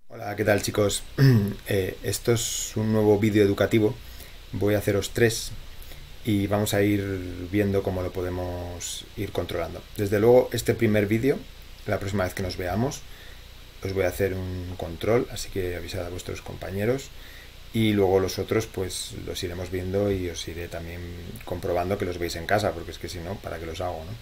Hola, ¿qué tal chicos? Esto es un nuevo vídeo educativo. Voy a haceros tres y vamos a ir viendo cómo lo podemos ir controlando. Desde luego, este primer vídeo, la próxima vez que nos veamos, os voy a hacer un control, así que avisad a vuestros compañeros. Y luego los otros, pues los iremos viendo y os iré también comprobando que los veis en casa, porque es que si no, ¿para qué los hago, no?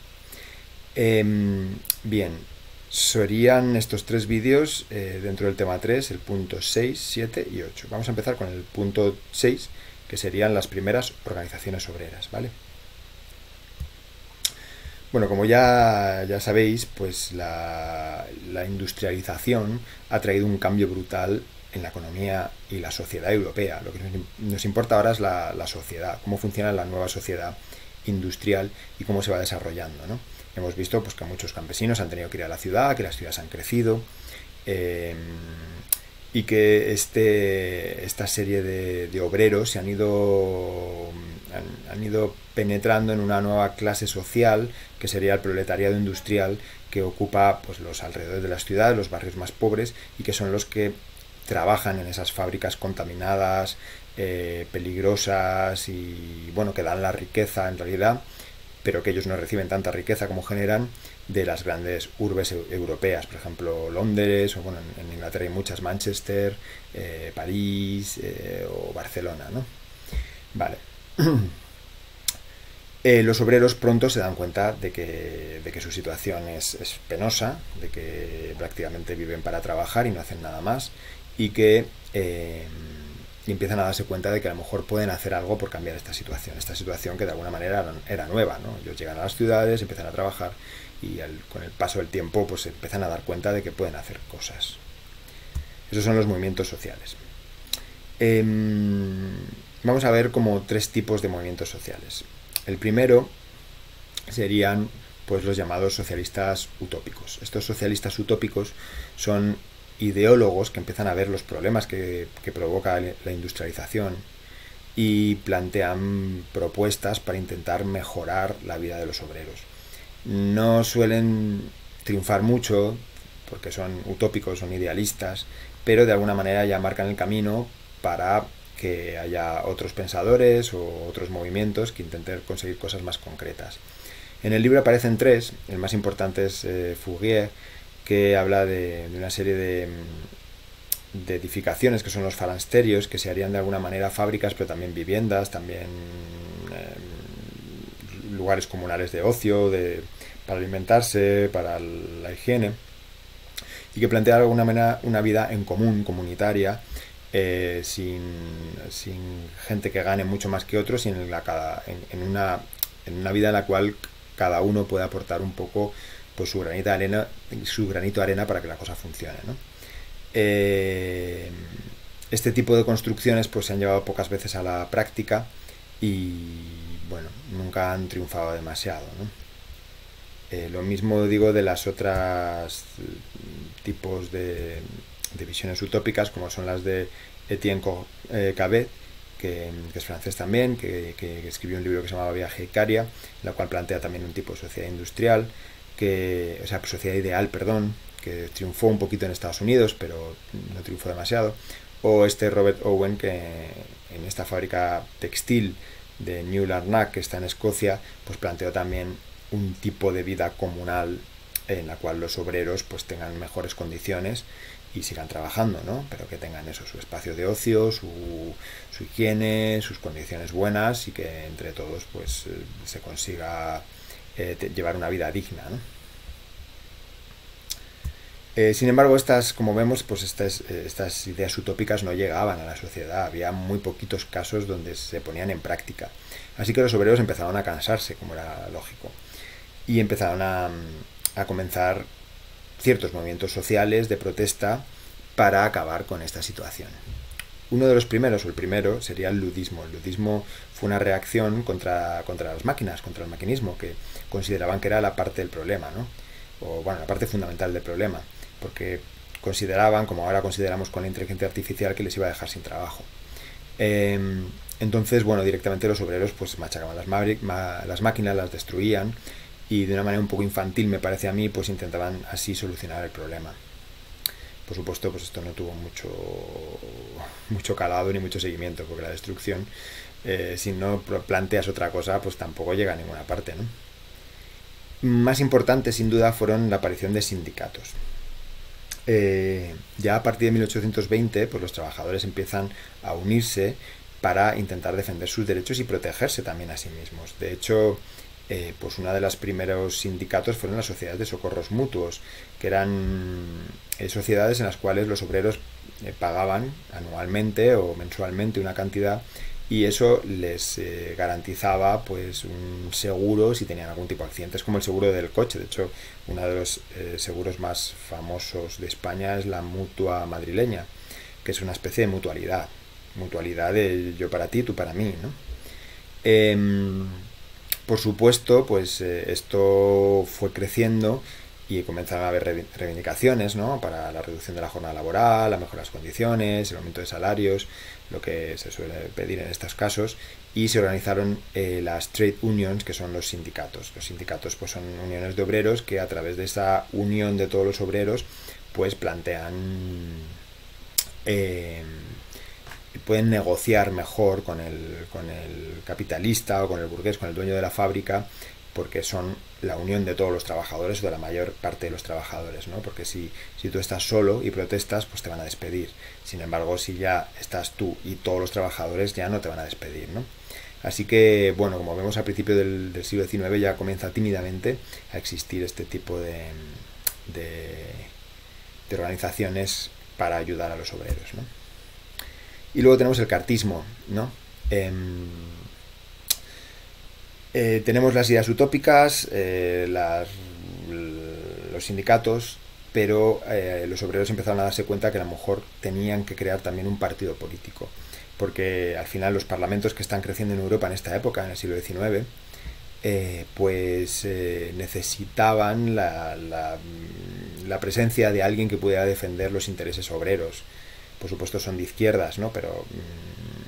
Bien, serían estos tres vídeos dentro del tema 3 el punto 6, 7 y 8. Vamos a empezar con el punto 6, que serían las primeras organizaciones obreras, ¿vale? Bueno, como ya sabéis, pues la industrialización ha traído un cambio brutal en la economía y la sociedad europea. Lo que nos importa ahora es la sociedad, cómo funciona la nueva sociedad industrial y cómo se va desarrollando, ¿no? Hemos visto pues, que muchos campesinos han tenido que ir a la ciudad, que las ciudades han crecido eh, y que esta serie de obreros han ido penetrando en una nueva clase social que sería el proletariado industrial, que ocupa pues, los alrededores de las ciudades, los barrios más pobres, y que son los que trabajan en esas fábricas contaminadas, peligrosas y bueno, que dan la riqueza en realidad, pero que ellos no reciben tanta riqueza como generan de las grandes urbes europeas, por ejemplo Londres, o bueno, en Inglaterra hay muchas, Manchester, París o Barcelona, ¿no? Vale. Los obreros pronto se dan cuenta de que su situación es penosa, de que prácticamente viven para trabajar y no hacen nada más, y empiezan a darse cuenta de que a lo mejor pueden hacer algo por cambiar esta situación que de alguna manera era nueva, ¿no? Ellos llegan a las ciudades, empiezan a trabajar y con el paso del tiempo pues empiezan a dar cuenta de que pueden hacer cosas. Esos son los movimientos sociales. Vamos a ver como tres tipos de movimientos sociales. El primero serían pues los llamados socialistas utópicos. Estos socialistas utópicos son ideólogos que empiezan a ver los problemas que provoca la industrialización y plantean propuestas para intentar mejorar la vida de los obreros. No suelen triunfar mucho porque son utópicos, son idealistas, pero de alguna manera ya marcan el camino para que haya otros pensadores o otros movimientos que intenten conseguir cosas más concretas. En el libro aparecen tres. El más importante es Fourier, que habla de una serie de edificaciones que son los falansterios, que se harían de alguna manera fábricas, pero también viviendas, también lugares comunales de ocio, para alimentarse, para la higiene, y que plantea de alguna manera una vida en común, comunitaria, sin gente que gane mucho más que otros, y en una vida en la cual cada uno puede aportar un poco pues, su granito de arena para que la cosa funcione, ¿no? Este tipo de construcciones pues, se han llevado pocas veces a la práctica y bueno, nunca han triunfado demasiado, ¿no? Lo mismo digo de las otras tipos de visiones utópicas, como son las de Etienne Cabet, que es francés también, que escribió un libro que se llamaba Viaje a Icaria, en la cual plantea también un tipo de sociedad industrial, o sea, sociedad ideal, perdón, que triunfó un poquito en Estados Unidos, pero no triunfó demasiado. O Robert Owen, que en esta fábrica textil de New Larnac, que está en Escocia, pues planteó también un tipo de vida comunal en la cual los obreros pues tengan mejores condiciones y sigan trabajando, ¿no? Pero que tengan eso, su espacio de ocio, su higiene, sus condiciones buenas, y que entre todos pues se consiga llevar una vida digna, ¿no? Sin embargo, como vemos, pues estas ideas utópicas no llegaban a la sociedad. Había muy poquitos casos donde se ponían en práctica. Así que los obreros empezaron a cansarse, como era lógico, y empezaron a comenzar ciertos movimientos sociales de protesta para acabar con esta situación. Uno de los primeros, o el primero, sería el ludismo. El ludismo fue una reacción contra las máquinas, contra el maquinismo, que consideraban que era la parte del problema, ¿no? O bueno, la parte fundamental del problema, porque consideraban, como ahora consideramos con la inteligencia artificial, que les iba a dejar sin trabajo. Entonces, bueno, directamente los obreros pues machacaban las máquinas, las destruían, y de una manera un poco infantil, me parece a mí, pues intentaban así solucionar el problema. Por supuesto, pues esto no tuvo mucho calado ni mucho seguimiento, porque la destrucción, si no planteas otra cosa, pues tampoco llega a ninguna parte, ¿no? Más importantes, sin duda, fueron la aparición de sindicatos. Ya a partir de 1820, pues los trabajadores empiezan a unirse para intentar defender sus derechos y protegerse también a sí mismos. De hecho, pues uno de los primeros sindicatos fueron las sociedades de socorros mutuos, que eran sociedades en las cuales los obreros pagaban anualmente o mensualmente una cantidad, y eso les garantizaba pues un seguro si tenían algún tipo de accidentes, como el seguro del coche. De hecho, uno de los seguros más famosos de España es la mutua madrileña, que es una especie de mutualidad de yo para ti, tú para mí, ¿no? Por supuesto, pues esto fue creciendo y comenzaron a haber reivindicaciones, ¿no?, para la reducción de la jornada laboral, la mejora de las condiciones, el aumento de salarios, lo que se suele pedir en estos casos, y se organizaron las trade unions, que son los sindicatos. Los sindicatos pues son uniones de obreros que, a través de esa unión de todos los obreros, pues plantean pueden negociar mejor con el capitalista o con el burgués, con el dueño de la fábrica, porque son la unión de todos los trabajadores o de la mayor parte de los trabajadores, ¿no? Porque si tú estás solo y protestas, pues te van a despedir. Sin embargo, si ya estás tú y todos los trabajadores, ya no te van a despedir, ¿no? Así que, bueno, como vemos, al principio del siglo XIX ya comienza tímidamente a existir este tipo de organizaciones para ayudar a los obreros, ¿no? Y luego tenemos el cartismo, ¿no? Tenemos las ideas utópicas, los sindicatos, pero los obreros empezaron a darse cuenta que a lo mejor tenían que crear también un partido político, porque al final los parlamentos que están creciendo en Europa en esta época, en el siglo XIX, necesitaban la presencia de alguien que pudiera defender los intereses obreros. Por supuesto son de izquierdas, ¿no? Pero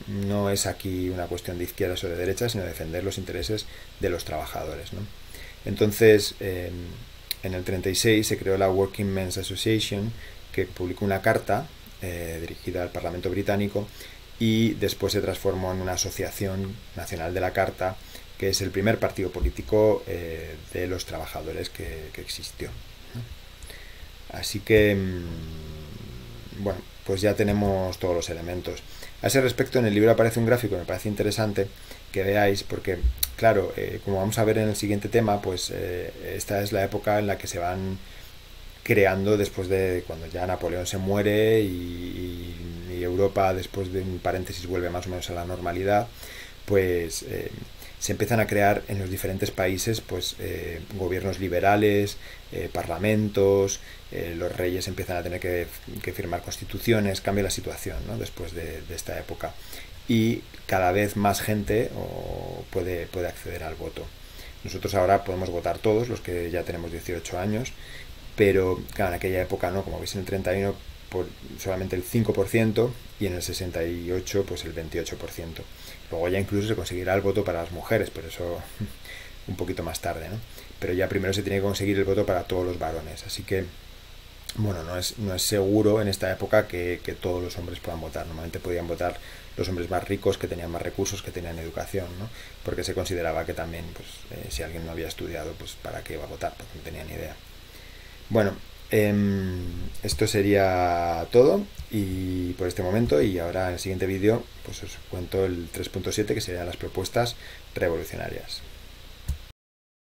no es aquí una cuestión de izquierdas o de derechas, sino defender los intereses de los trabajadores, ¿no? Entonces, en el 36 se creó la Working Men's Association, que publicó una carta dirigida al Parlamento británico, y después se transformó en una asociación nacional de la Carta, que es el primer partido político de los trabajadores que existió, ¿no? Así que, bueno, pues ya tenemos todos los elementos. A ese respecto, en el libro aparece un gráfico que me parece interesante que veáis, porque, claro, como vamos a ver en el siguiente tema, pues esta es la época en la que se van creando, después de cuando ya Napoleón se muere y Europa, después de un paréntesis, vuelve más o menos a la normalidad, pues se empiezan a crear en los diferentes países pues gobiernos liberales, parlamentos, los reyes empiezan a tener que firmar constituciones, cambia la situación, ¿no?, después de esta época, y cada vez más gente puede acceder al voto. Nosotros ahora podemos votar todos los que ya tenemos 18 años, pero claro, en aquella época no, como veis en el 31 solamente el 5% y en el 68 pues el 28%. Luego ya incluso se conseguirá el voto para las mujeres, pero eso un poquito más tarde, ¿no? Pero ya primero se tiene que conseguir el voto para todos los varones, así que bueno, no es seguro en esta época que todos los hombres puedan votar. Normalmente podían votar los hombres más ricos, que tenían más recursos, que tenían educación, ¿no? Porque se consideraba que también, pues, si alguien no había estudiado, pues para qué iba a votar, porque no tenía ni idea. Bueno, esto sería todo y por este momento, y ahora en el siguiente vídeo pues os cuento el 3.7, que serían las propuestas revolucionarias.